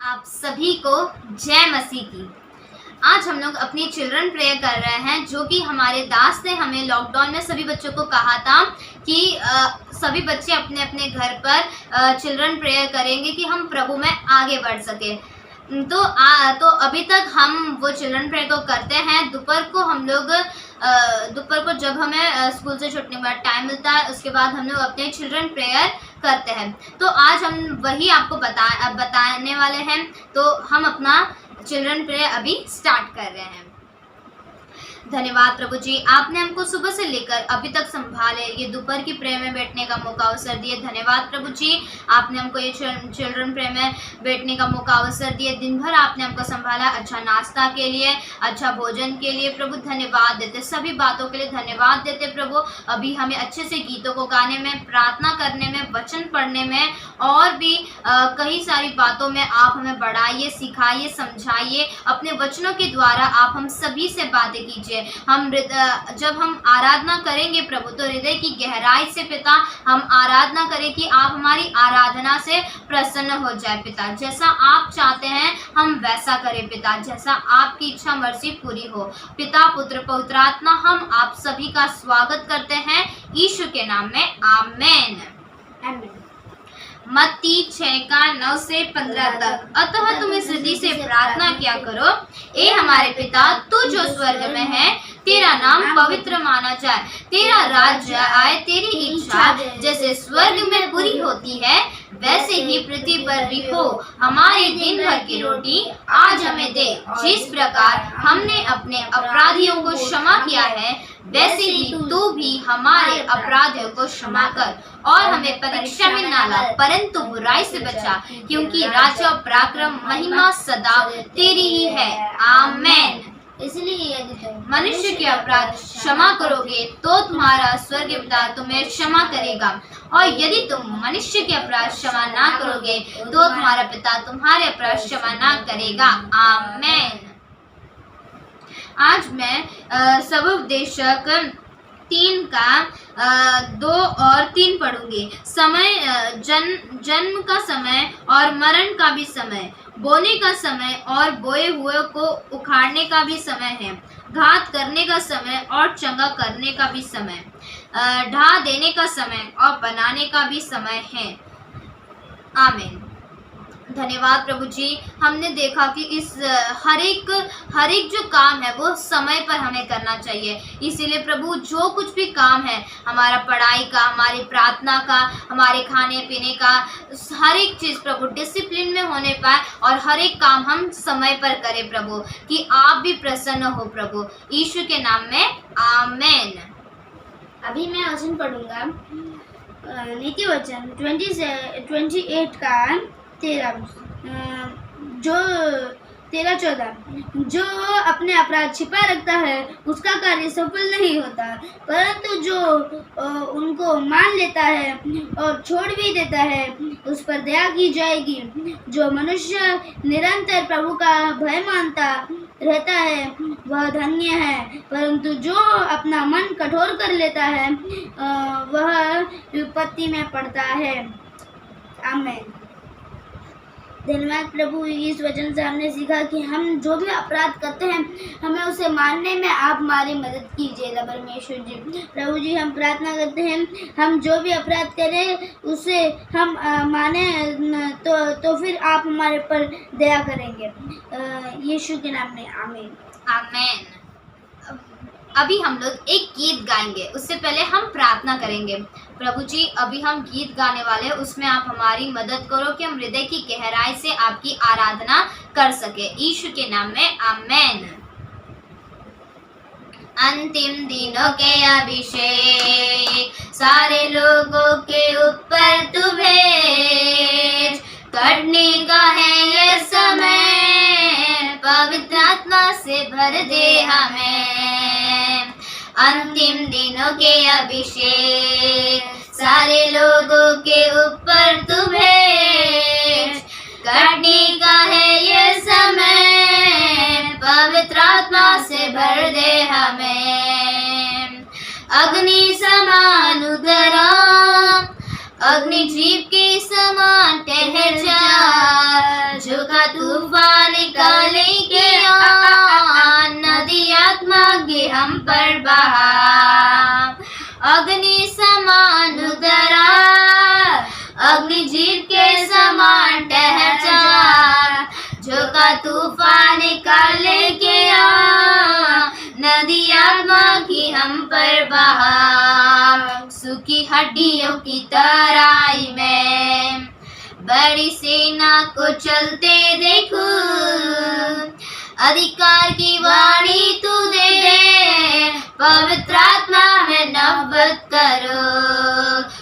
आप सभी को जय मसीह की। आज हम लोग अपनी चिल्ड्रन प्रेयर कर रहे हैं, जो कि हमारे दास ने हमें लॉकडाउन में सभी बच्चों को कहा था कि सभी बच्चे अपने अपने घर पर चिल्ड्रन प्रेयर करेंगे कि हम प्रभु में आगे बढ़ सके। तो अभी तक हम वो चिल्ड्रन प्रेयर को करते हैं। दोपहर को जब हमें स्कूल से छुट्टी के बाद टाइम मिलता है, उसके बाद हम लोग अपने चिल्ड्रन प्रेयर करते हैं। तो आज हम वही आपको बताने वाले हैं। तो हम अपना चिल्ड्रन प्रेयर अभी स्टार्ट कर रहे हैं। धन्यवाद प्रभु जी, आपने हमको सुबह से लेकर अभी तक संभाले, ये दोपहर की प्रेयर में बैठने का मौका अवसर दिए। धन्यवाद प्रभु जी, आपने हमको ये चिल्ड्रन प्रेयर में बैठने का मौका अवसर दिए। दिन भर आपने हमको संभाला, अच्छा नाश्ता के लिए, अच्छा भोजन के लिए प्रभु धन्यवाद देते, सभी बातों के लिए धन्यवाद देते प्रभु। अभी हमें अच्छे से गीतों को गाने में, प्रार्थना करने में, वचन पढ़ने में और भी कई सारी बातों में आप हमें बढ़ाइए, सिखाइए, समझाइए। अपने वचनों के द्वारा आप हम सभी से बातें कीजिए। जब हम आराधना करेंगे प्रभु, तो हृदय की गहराई से पिता हम आराधना करें कि आप हमारी आराधना से प्रसन्न हो जाए पिता। जैसा आप चाहते हैं हम वैसा करें पिता, जैसा आपकी इच्छा मर्जी पूरी हो। पिता, पुत्र, पवित्र आत्मा, हम आप सभी का स्वागत करते हैं यीशु के नाम में, आमेन। मत्ती 6:9 से 15 तक। अतः तुम इस रीति से प्रार्थना किया करो, ए हमारे पिता, तू जो स्वर्ग में है, तेरा नाम पवित्र माना जाए, तेरा राज्य आए, तेरी इच्छा जैसे स्वर्ग में पूरी होती है वैसे ही पृथ्वी पर भी हो। हमारे दिन भर की रोटी आज हमें दे, जिस प्रकार हमने अपने अपराधियों को क्षमा किया है, वैसे ही तू भी हमारे अपराधियों को क्षमा कर, और हमें परीक्षा में ना ला, परंतु बुराई से बचा, क्योंकि राज्य, पराक्रम, महिमा सदा तेरी ही है, आमेन। इसलिए यदि मनुष्य के अपराध क्षमा करोगे तो तुम्हारा स्वर्गीय पिता तुम्हें क्षमा करेगा, और यदि तुम मनुष्य के अपराध क्षमा ना करोगे तो तुम्हारा पिता तुम्हारे अपराध क्षमा ना करेगा, आमेन। आज मैं सबोपदेशक 3 का 2 और 3 पढ़ूंगी। समय, जन्म का समय और मरण का भी समय, बोने का समय और बोए हुए को उखाड़ने का भी समय है, घात करने का समय और चंगा करने का भी समय, ढा देने का समय और बनाने का भी समय है, आमीन। धन्यवाद प्रभु जी, हमने देखा कि इस हर एक जो काम है वो समय पर हमें करना चाहिए। इसीलिए प्रभु जो कुछ भी काम है, हमारा पढ़ाई का, हमारी प्रार्थना का, हमारे खाने पीने का, हर एक चीज़ प्रभु डिसिप्लिन में होने पाए और हर एक काम हम समय पर करें प्रभु, कि आप भी प्रसन्न हो प्रभु, यीशु के नाम में, आमेन। अभी मैं वचन पढ़ूंगा, नीति वचन 28 का 13-14। जो अपने अपराध छिपा रखता है उसका कार्य सफल नहीं होता, परंतु जो उनको मान लेता है और छोड़ भी देता है उस पर दया की जाएगी। जो मनुष्य निरंतर प्रभु का भय मानता रहता है वह धन्य है, परंतु जो अपना मन कठोर कर लेता है वह विपत्ति में पड़ता है, आमीन। धन्यवाद प्रभु, इस वचन से हमने सीखा कि हम जो भी अपराध करते हैं हमें उसे मानने में आप हमारी मदद कीजिए परमेश्वर जी। प्रभु जी, हम प्रार्थना करते हैं हम जो भी अपराध करें उसे हम माने तो फिर आप हमारे पर दया करेंगे, यीशु के नाम में, आमीन, आमेन। अभी हम लोग एक गीत गाएंगे, उससे पहले हम प्रार्थना करेंगे। प्रभु जी, अभी हम गीत गाने वाले हैं, उसमें आप हमारी मदद करो कि हम हृदय की गहराई से आपकी आराधना कर सके, यीशु के नाम में, आमेन। अंतिम दिनों के अभिषेक सारे लोगों के ऊपर तू भेज, कटने का है ये समय, पवित्र आत्मा से भर दे हमें। अंतिम दिनों के अभिषेक सारे लोगों के ऊपर तू भेज, कटने का है ये समय, पवित्र आत्मा से भर दे हमें। अग्नि समान उगरा, अग्नि जीव के समान ठहर जा, झुका तू जीत के समान ठहर जा, झोंका तूफान निकाल के आ, नदी आत्मा की हम पर बहा, सूखी हड्डियों की तराई में बड़ी सेना को चलते देखो, अधिकार की वाणी तू दे दे, पवित्र आत्मा में नवत करो,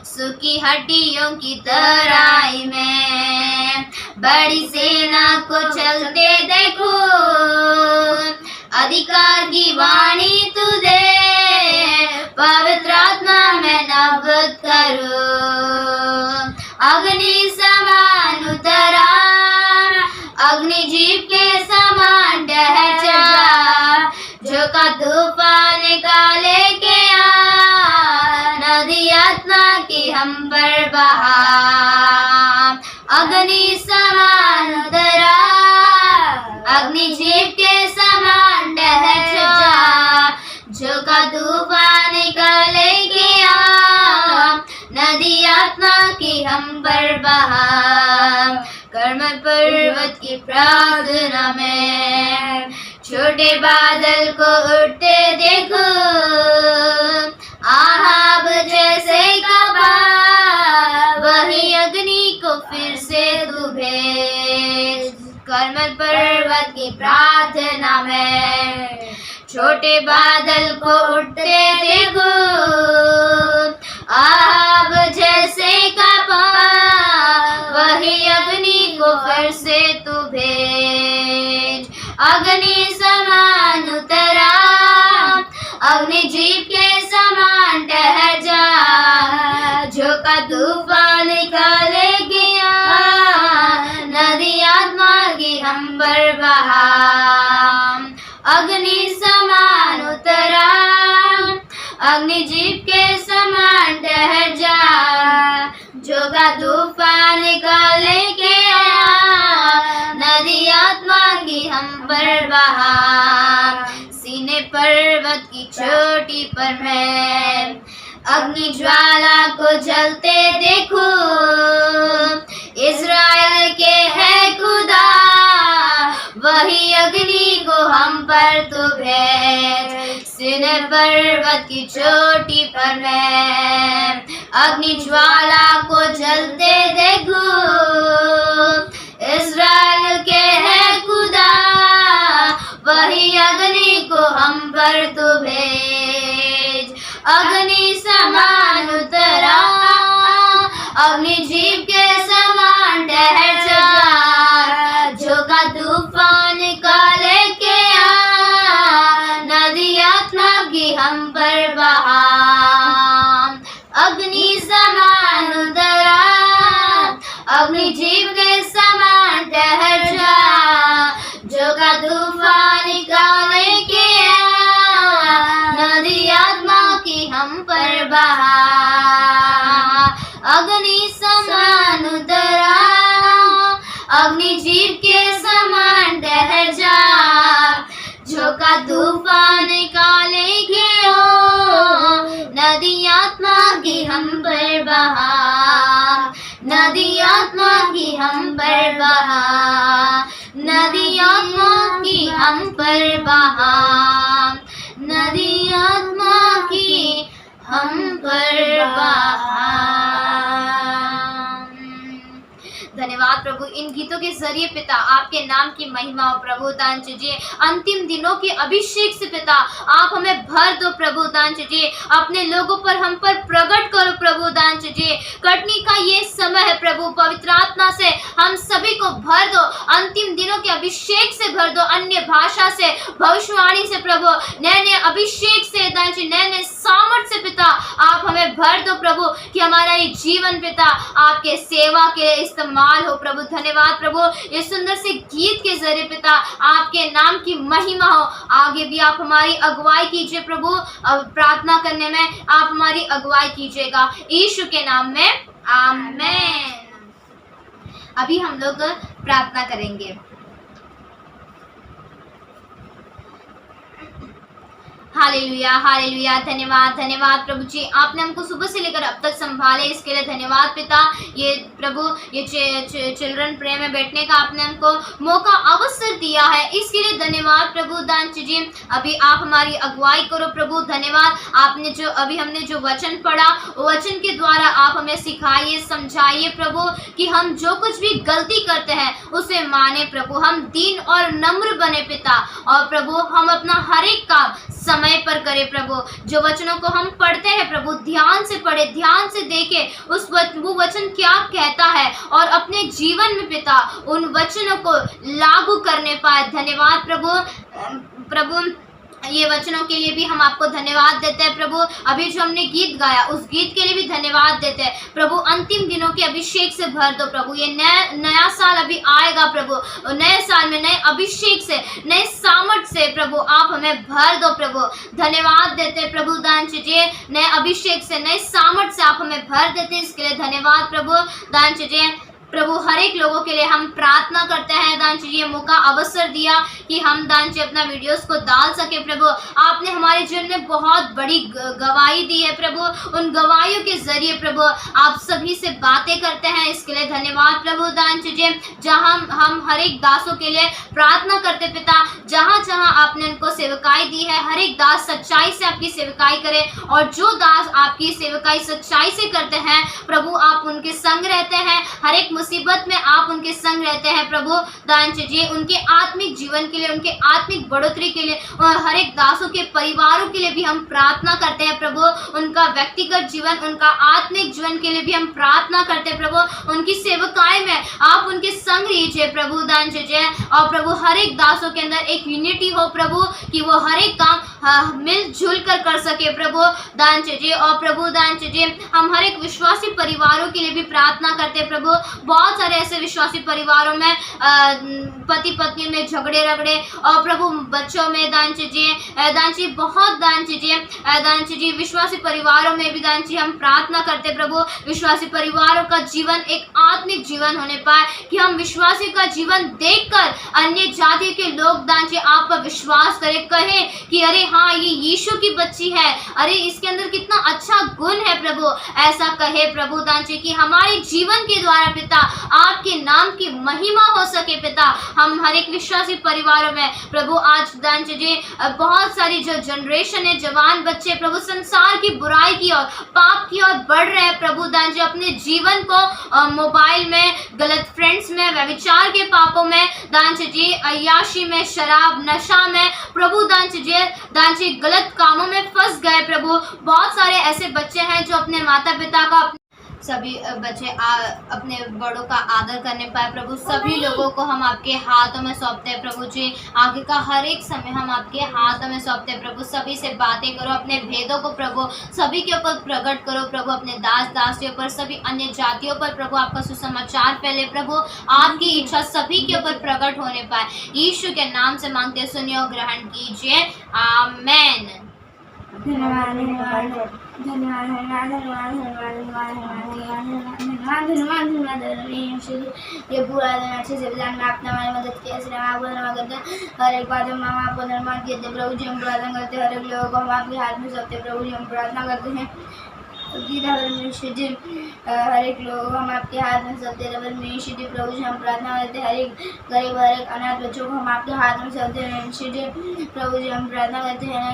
सूखी हड्डियों की तराई में बड़ी सेना को चलते देखो, अधिकार की वाणी तू दे, पवित्र आत्मा में नवत करो, अग्नि समान उतरा, अग्नि जीप के समान ठहर जा, झोंका तूफान निकाले के आ, नदी आत्मा की हम पर बहा, अग्नि समान उतरा, अग्नि जीप के समान ठहर जा, झोंका तूफान निकाले के आ, नदी आत्मा की हम पर बहा, कर्मल पर्वत की प्रार्थना में छोटे बादल को उड़ते देखो, आहाब जैसे कबा, वही अग्नि को फिर से तू भेज, कर्मल पर्वत की प्रार्थना में छोटे बादल को उड़ते देखो, आहाब जैसे कबा, वही अग्नि को फिर से तू भेज, अग्नि समान उतरा, अग्नि जीप के समान ठहर जा, झोंका तूफान निकाले गया, नदी आत्मा की हम पर बहा, अग्नि समान उतरा, अग्नि जीप के समान ठहर जा, झोंका तूफान निकाले के आ, नदी आत्मा की हम पर बहा, सीने पर्वत की चोटी पर मैं अग्नि ज्वाला को जलते देखो, इज़राइल के है खुदा, वही अग्नि को हम पर तू भेज, सीने पर्वत की चोटी पर मैं अग्नि ज्वाला को जलते देखो, इज़राइल के है खुदा, वही अग्नि को हम पर तू भेज, अग्नि समान उतरा, अग्नि जीप के समान ठहर जा, झोंका तूफान निकाले के आ, नदी आत्मा की हम पर बहा, अग्नि समान उतरा, अग्नि जीप के समान ठहर जा, झोंका तूफान निकाले के आ, नदी आत्मा की हम पर बहा, अग्नि समान उतरा, अग्नि जीप के समान ठहर जा, झोंका तूफान निकाले के हो, नदी आत्मा की हम पर बहा, नदी आत्मा की हम पर बहा, नदी आत्मा की हम पर बहा, नदी आत्मा की हम पर बहा। धन्यवाद प्रभु, इन गीतों के जरिए पिता आपके नाम की महिमा हो प्रभु, दान कीजिए अंतिम दिनों के अभिषेक से पिता आप हमें भर दो प्रभु, दान कीजिए अपने लोगों पर हम पर प्रकट करो प्रभु, दान कीजिए कटनी का ये समय है प्रभु, पवित्र आत्मा से हम सभी को भर दो, अंतिम दिनों के अभिषेक से भर दो, अन्य भाषा से भविष्यवाणी से प्रभु, नए नए अभिषेक से दान कीजिए, नए नए सामर्थ्य से पिता आप हमें भर दो प्रभु, कि हमारा ये जीवन पिता आपके सेवा के इस्तेमाल हो प्रभु। धन्यवाद प्रभु, ये सुंदर से गीत के जरिए पिता आपके नाम की महिमा हो, आगे भी आप हमारी अगुवाई कीजिए प्रभु, प्रार्थना करने में आप हमारी अगुवाई कीजिएगा यीशु के नाम में, आमेन। अभी हम लोग प्रार्थना करेंगे। Hallelujah, hallelujah. धन्यवाद, धन्यवाद प्रभु जी, आपने हमको सुबह से लेकर अब तक संभाले, इसके लिए धन्यवाद पिता। ये प्रभु, ये चिल्ड्रन प्रे में बैठने का आपने हमको मौका, अवसर दिया है, इसके लिए धन्यवाद प्रभु दांच जी। अभी आप हमारी अगुवाई करो प्रभु, धन्यवाद। आपने जो अभी हमने जो वचन पढ़ा, वचन के द्वारा आप हमें सिखाइए, समझाइए प्रभु, कि हम जो कुछ भी गलती करते हैं उसे माने प्रभु, हम दीन और नम्र बने पिता, और प्रभु हम अपना हर एक काम समय पर करें प्रभु। जो वचनों को हम पढ़ते हैं प्रभु, ध्यान से पढ़े, ध्यान से देखे वो वचन क्या कहता है, और अपने जीवन में पिता उन वचनों को लागू करने पाए। धन्यवाद प्रभु, ये वचनों के लिए भी हम आपको धन्यवाद देते हैं प्रभु। अभी जो हमने गीत गाया, उस गीत के लिए भी धन्यवाद देते हैं प्रभु। अंतिम दिनों के अभिषेक से भर दो प्रभु। ये नया साल अभी आएगा प्रभु, नए साल में नए अभिषेक से, नए सामर्थ से प्रभु आप हमें भर दो प्रभु। धन्यवाद देते हैं प्रभु दांच जी, नए अभिषेक से, नए सामर्थ से आप हमें भर देते हैं, इसके लिए धन्यवाद प्रभु दांच जी। प्रभु हर एक लोगों के लिए हम प्रार्थना करते हैं दांच जी, ये मौका, अवसर दिया कि हम दांच जी अपना वीडियोस को डाल सके प्रभु। आपने हमारे जीवन में बहुत बड़ी गवाही दी है प्रभु, उन गवाहियों के जरिए प्रभु आप सभी से बातें करते हैं, इसके लिए धन्यवाद प्रभु दांच जी। जहाँ हम हर एक दासों के लिए प्रार्थना करते पिता, जहाँ जहाँ आपने उनको सेवकाई दी है, हर एक दास सच्चाई से आपकी सेवकाई करे, और जो दास आपकी सेवकाई सच्चाई से करते हैं प्रभु आप उनके संग रहते हैं, हर एक मुसीबत में आप उनके संग रहते हैं प्रभु दांच जी। उनके आत्मिक जीवन के लिए, उनके आत्मिक बढ़ोतरी के लिए, और हर एक दासों के परिवारों के लिए भी हम प्रार्थना करते हैं प्रभु। उनका व्यक्तिगत जीवन, उनका आत्मिक जीवन के लिए भी हम प्रार्थना करते हैं प्रभु। उनकी सेवकाई में आप उनके संग रहिए प्रभु दांच जी, और प्रभु हर एक दासों के अंदर एक यूनिटी हो प्रभु, कि वो हर एक काम मिलजुल कर सके प्रभु दांच जी। और प्रभु दांच जी हम हर एक विश्वासी परिवारों के लिए भी प्रार्थना करते हैं प्रभु। बहुत सारे ऐसे विश्वासी परिवारों में पति पत्नी में झगड़े रगड़े, और प्रभु बच्चों में दांच जी बहुत दांच जी विश्वासी परिवारों में भी दांच जी हम प्रार्थना करते प्रभु। विश्वासी परिवारों का जीवन एक आत्मिक जीवन होने पाए, कि हम विश्वासी का जीवन देखकर अन्य जाति के लोग दांच जी आप पर विश्वास करें, कहे कि अरे हाँ ये यीशु की बच्ची है, अरे इसके अंदर कितना अच्छा गुण है प्रभु, ऐसा कहे प्रभु दांच जी, कि हमारे जीवन के द्वारा पिता आपके नाम की महिमा हो सके पिता। हम हर एक विश्वासी परिवारों में प्रभु आज दांच जी बहुत सारी जो जनरेशन है, जवान बच्चे प्रभु संसार की बुराई की और पाप की ओर बढ़ रहे हैं प्रभु दांच जी, अपने जीवन को मोबाइल में, गलत फ्रेंड्स में, व्यभिचार के पापों में दांच जी, अय्याशी में, शराब नशा में प्रभु दांच जी गलत कामों में फंस गए प्रभु। बहुत सारे ऐसे बच्चे हैं जो अपने माता पिता का, सभी बच्चे अपने बड़ों का आदर करने पाए प्रभु। सभी लोगों को हम आपके हाथों में सौंपते हैं प्रभु जी। आगे का हर एक समय हम आपके हाथों में सौंपते हैं प्रभु। सभी से बातें करो, अपने भेदों को प्रभु सभी के ऊपर प्रकट करो प्रभु, अपने दास दासियों पर, सभी अन्य जातियों पर प्रभु आपका सुसमाचार फैले प्रभु। आपकी इच्छा सभी के ऊपर प्रकट होने पाए, यीशु के नाम से मांगते, सुनिए और ग्रहण कीजिए, आमेन। धन्यवाद धन्यवाद धन्यवाद धन्यवाद धन्यवाद धन्यवाद धन्यवाद धन्यवाद धन्यवाद। ये पूरा दिन अच्छे से गुजारने में आपने हमारी मदद की, इसलिए हम आपको धन्यवाद करते हैं। हर एक बात में हम आपको धन्यवाद देते हैं प्रभु जी। हम प्रार्थना करते हैं हर एक लोगों को हम आपके हाथ में सौंपते हैं प्रभु जी। हम प्रार्थना करते हैं परमेश्वर जी, हर एक लोग हम आपके हाथ में सौंपते हैं परमेश्वर जी। प्रभु जी हम प्रार्थना करते हैं हर एक गरीब, हर एक अनाथ बच्चों को हम आपके हाथ में सौंपते हैं परमेश्वर जी। प्रभु जी हम प्रार्थना करते हैं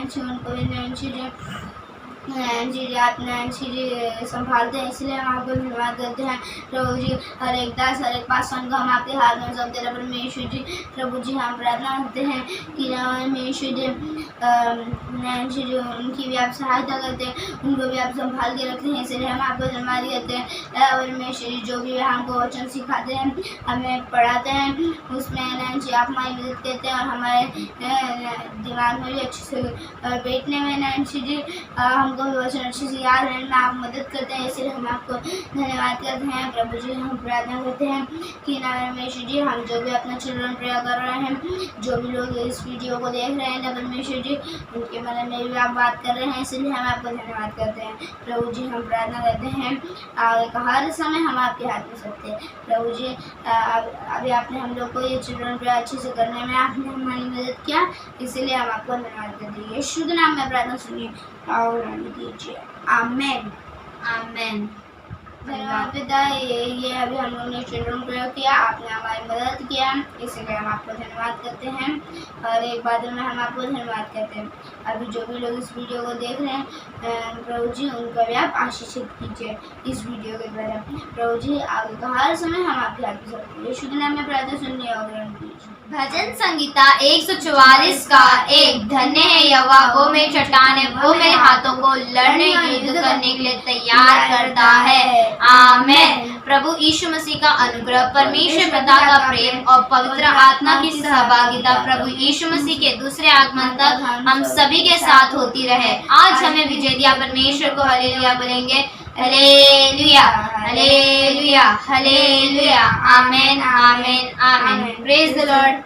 जी आप नैन्सी जी संभालते हैं, इसलिए हम आपको धन्यवाद करते हैं प्रभु जी। हर एक दास, हर एक पासन को हम आपके हाथ में सौंपते हैं परमेश्वर जी। प्रभु जी हम प्रार्थना करते हैं कि परमेश्वर जी नैन्सी जी उनकी भी आप सहायता करते हैं, उनको भी आप संभाल के रखते हैं, इसलिए हम आपको धन्यवाद करते हैं परमेश्वर जी। जो भी हमको वचन सिखाते हैं, हमें पढ़ाते हैं, उसमें नैन्सी आप हमारी मदद करते हैं, और हमारे दिमाग में भी अच्छे से बैठने में नैन्सी जी हम हमको भी वचन अच्छे से याद रहने में आप मदद करते हैं, इसलिए हम आपको धन्यवाद करते हैं। प्रभु जी हम प्रार्थना करते हैं कि परमेश्वर जी हम जो भी अपना चिल्ड्रन प्रेयर कर रहे हैं, जो भी लोग इस वीडियो को देख रहे हैं परमेश्वर जी उनके मन में भी आप बात कर रहे हैं, इसलिए हम आपको धन्यवाद करते हैं। प्रभु जी हम प्रार्थना करते हैं आगे का हर समय हम आपके हाथ में सकते हैं। प्रभु जी अभी आपने हम लोग को ये चिल्ड्रन प्रेयर अच्छे से करने में आपने हमारी मदद किया, इसीलिए हम आपको धन्यवाद करते हैं। यीशु के नाम में प्रार्थना सुनिए और दीजिए, आमेन आमेन। धन्यवाद पिता। ये अभी हम लोग ने चिल्ड्रन प्रेयर किया, आपने हमारी मदद किया, इसलिए हम आपको धन्यवाद करते हैं। और एक बात में हम आपको धन्यवाद करते हैं। अभी जो भी लोग इस वीडियो को देख रहे हैं प्रभु जी उनको भी आप आशीषित कीजिए इस वीडियो के द्वारा। प्रभु जी आगे का हर समय हम आपके हाथ में सकते हैं। यीशु के नाम में प्रार्थना सुनिए और ग्रहण कीजिए। भजन संगीता 144 का 1। धन्य है यहोवा, वो मेरी चट्टान है, वो मेरे हाथों को लड़ने युद्ध करने के लिए तैयार करता है। आमेन। प्रभु यीशु मसीह का अनुग्रह, परमेश्वर पिता का प्रेम और पवित्र आत्मा की सहभागिता प्रभु यीशु मसीह के दूसरे आगमन तक हम सभी के साथ होती रहे। आज हमें विजय दिया परमेश्वर को हालेलुया बोलेंगे। Hallelujah hallelujah hallelujah. Amen amen amen. Praise the Lord.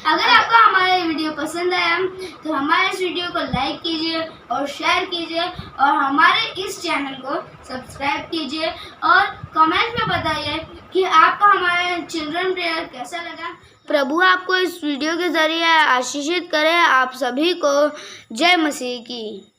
अगर आपको हमारा वीडियो पसंद आया तो हमारे इस वीडियो को लाइक कीजिए और शेयर कीजिए और हमारे इस चैनल को सब्सक्राइब कीजिए और कमेंट में बताइए कि आपको हमारा चिल्ड्रन प्रेयर कैसा लगा। प्रभु आपको इस वीडियो के जरिए आशीषित करे। आप सभी को जय मसीह की।